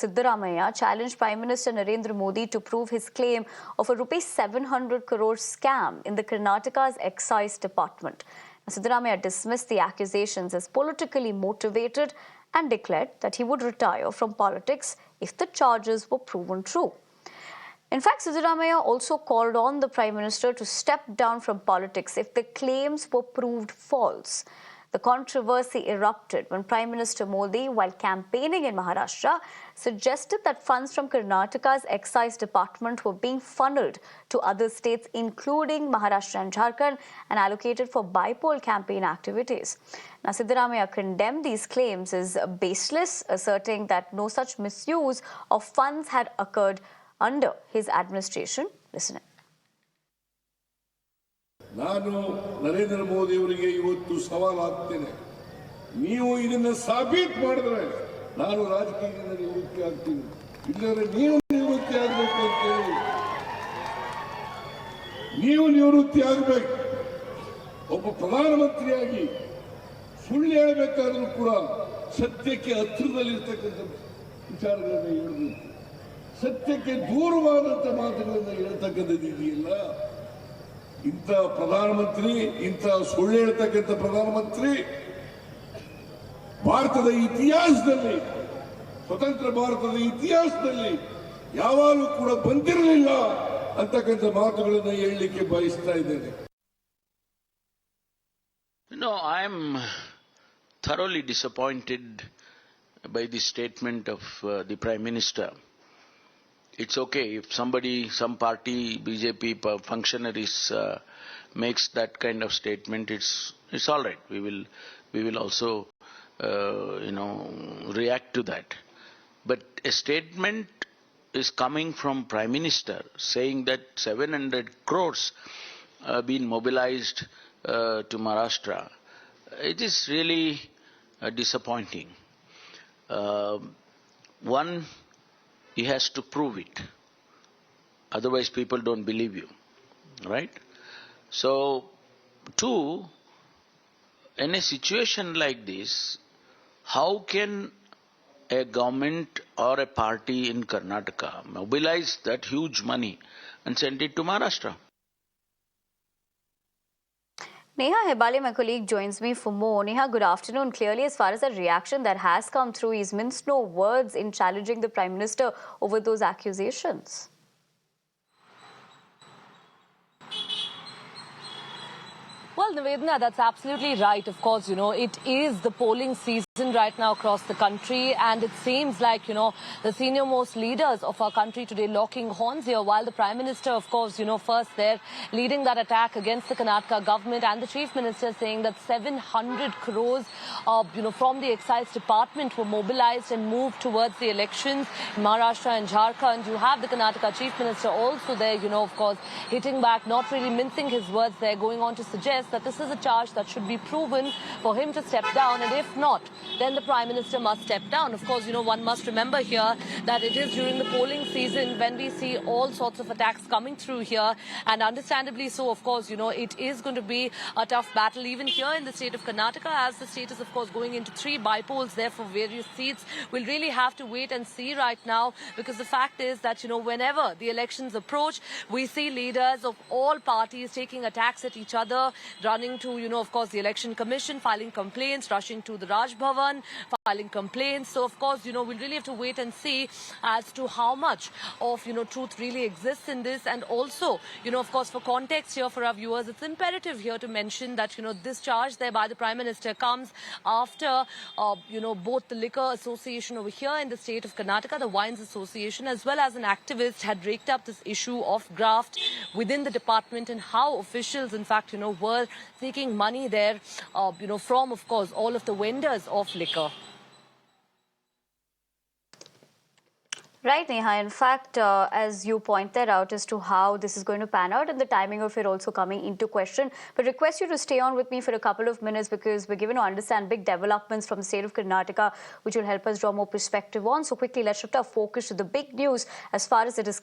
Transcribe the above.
Siddaramaiah challenged Prime Minister Narendra Modi to prove his claim of a rupees 700 crore scam in the Karnataka's Excise department. Siddaramaiah dismissed the accusations as politically motivated and declared that he would retire from politics if the charges were proven true. In fact, Siddaramaiah also called on the Prime Minister to step down from politics if the claims were proved false. The controversy erupted when Prime Minister Modi, while campaigning in Maharashtra, suggested that funds from Karnataka's Excise department were being funneled to other states, including Maharashtra and Jharkhand, and allocated for bi-poll campaign activities. Now, Siddaramaiah condemned these claims as baseless, asserting that no such misuse of funds had occurred under his administration. Listen. ನಾನು ನರೇಂದ್ರ ಮೋದಿ ಅವರಿಗೆ ಇವತ್ತು ಸವಾಲು ಹಾಕ್ತೇನೆ. ನೀವು ಇದನ್ನ ಸಾಬೀತು ಮಾಡಿದ್ರೆ ನಾನು ರಾಜಕೀಯದಿಂದ ನಿವೃತ್ತಿ ಆಗ್ತೀನಿ. ಇಲ್ಲದ್ರೆ ನೀವು ನಿವೃತ್ತಿ ಆಗಬೇಕು ಅಂತ ಹೇಳಿ ನೀವು ನಿವೃತ್ತಿ ಆಗಬೇಕು. ಒಬ್ಬ ಪ್ರಧಾನಮಂತ್ರಿಯಾಗಿ ಸುಳ್ಳು ಹೇಳಬೇಕಾದ್ರೂ ಕೂಡ ಸತ್ಯಕ್ಕೆ ಹತ್ತಿರದಲ್ಲಿರ್ತಕ್ಕಂಥ ವಿಚಾರಗಳನ್ನು ಹೇಳಬೇಕು. ಸತ್ಯಕ್ಕೆ ದೂರವಾದಂಥ ಮಾತುಗಳನ್ನು ಹೇಳ್ತಕ್ಕಂಥದ್ದು ಇದೆಯಲ್ಲ, ಇಂಥ ಪ್ರಧಾನಮಂತ್ರಿ, ಇಂಥ ಸುಳ್ಳು ಹೇಳ್ತಕ್ಕಂಥ ಪ್ರಧಾನಮಂತ್ರಿ ಭಾರತದ ಇತಿಹಾಸದಲ್ಲಿ, ಸ್ವತಂತ್ರ ಭಾರತದ ಇತಿಹಾಸದಲ್ಲಿ ಯಾವಾಗಲೂ ಕೂಡ ಬಂದಿರಲಿಲ್ಲ ಅಂತಕ್ಕಂಥ ಮಾತುಗಳನ್ನು ಹೇಳಲಿಕ್ಕೆ ಬಯಸ್ತಾ ಇದ್ದೇನೆ. No, I am thoroughly disappointed by the statement of the Prime Minister. It's okay if somebody, some party, BJP functionaries makes that kind of statement. It's all right. We will also react to that. But a statement is coming from Prime Minister saying that 700 crores been mobilized to Maharashtra. It is really disappointing. One, he has to prove it. Otherwise, people don't believe you, right? So, two, in a situation like this, how can a government or a party in Karnataka mobilize that huge money and send it to Maharashtra? Neha Hebale, my colleague, joins me for more. Neha, good afternoon. Clearly, as far as the reaction that has come through, he's minced no words in challenging the Prime Minister over those accusations. Well, Nivedana, that's absolutely right. Of course, it is the polling season right now across the country, and it seems like, the senior-most leaders of our country today locking horns here, while the Prime Minister, of course, first there leading that attack against the Karnataka government, and the Chief Minister saying that 700 crores, from the Excise department were mobilized and moved towards the elections in Maharashtra and Jharkhand. You have the Karnataka Chief Minister also there, of course, hitting back, not really mincing his words there, going on to suggest that this is a charge that should be proven for him to step down, and if not, then the Prime Minister must step down. Of course, one must remember here that it is during the polling season when we see all sorts of attacks coming through here, and understandably so. Of course, it is going to be a tough battle even here in the state of Karnataka, as the state is, of course, going into 3 by-polls there for various seats. We'll really have to wait and see right now, because the fact is that, whenever the elections approach, we see leaders of all parties taking attacks at each other, running to, of course, the Election Commission, filing complaints, rushing to the Raj Bhavan, filing complaints. So, of course, we'll really have to wait and see as to how much of, truth really exists in this. And also, of course, for context here for our viewers, it's imperative here to mention that, this charge there by the Prime Minister comes after, both the Liquor Association over here in the state of Karnataka, the Wines Association, as well as an activist had raked up this issue of graft within the department, and how officials, in fact, were seeking money there, from, of course, all of the vendors of liquor. Right, Neha. In fact, as you pointed out as to how this is going to pan out and the timing of it also coming into question. But request you to stay on with me for a couple of minutes, because we're given to understand big developments from the state of Karnataka, which will help us draw more perspective on. So quickly, let's shift our focus to the big news as far as it is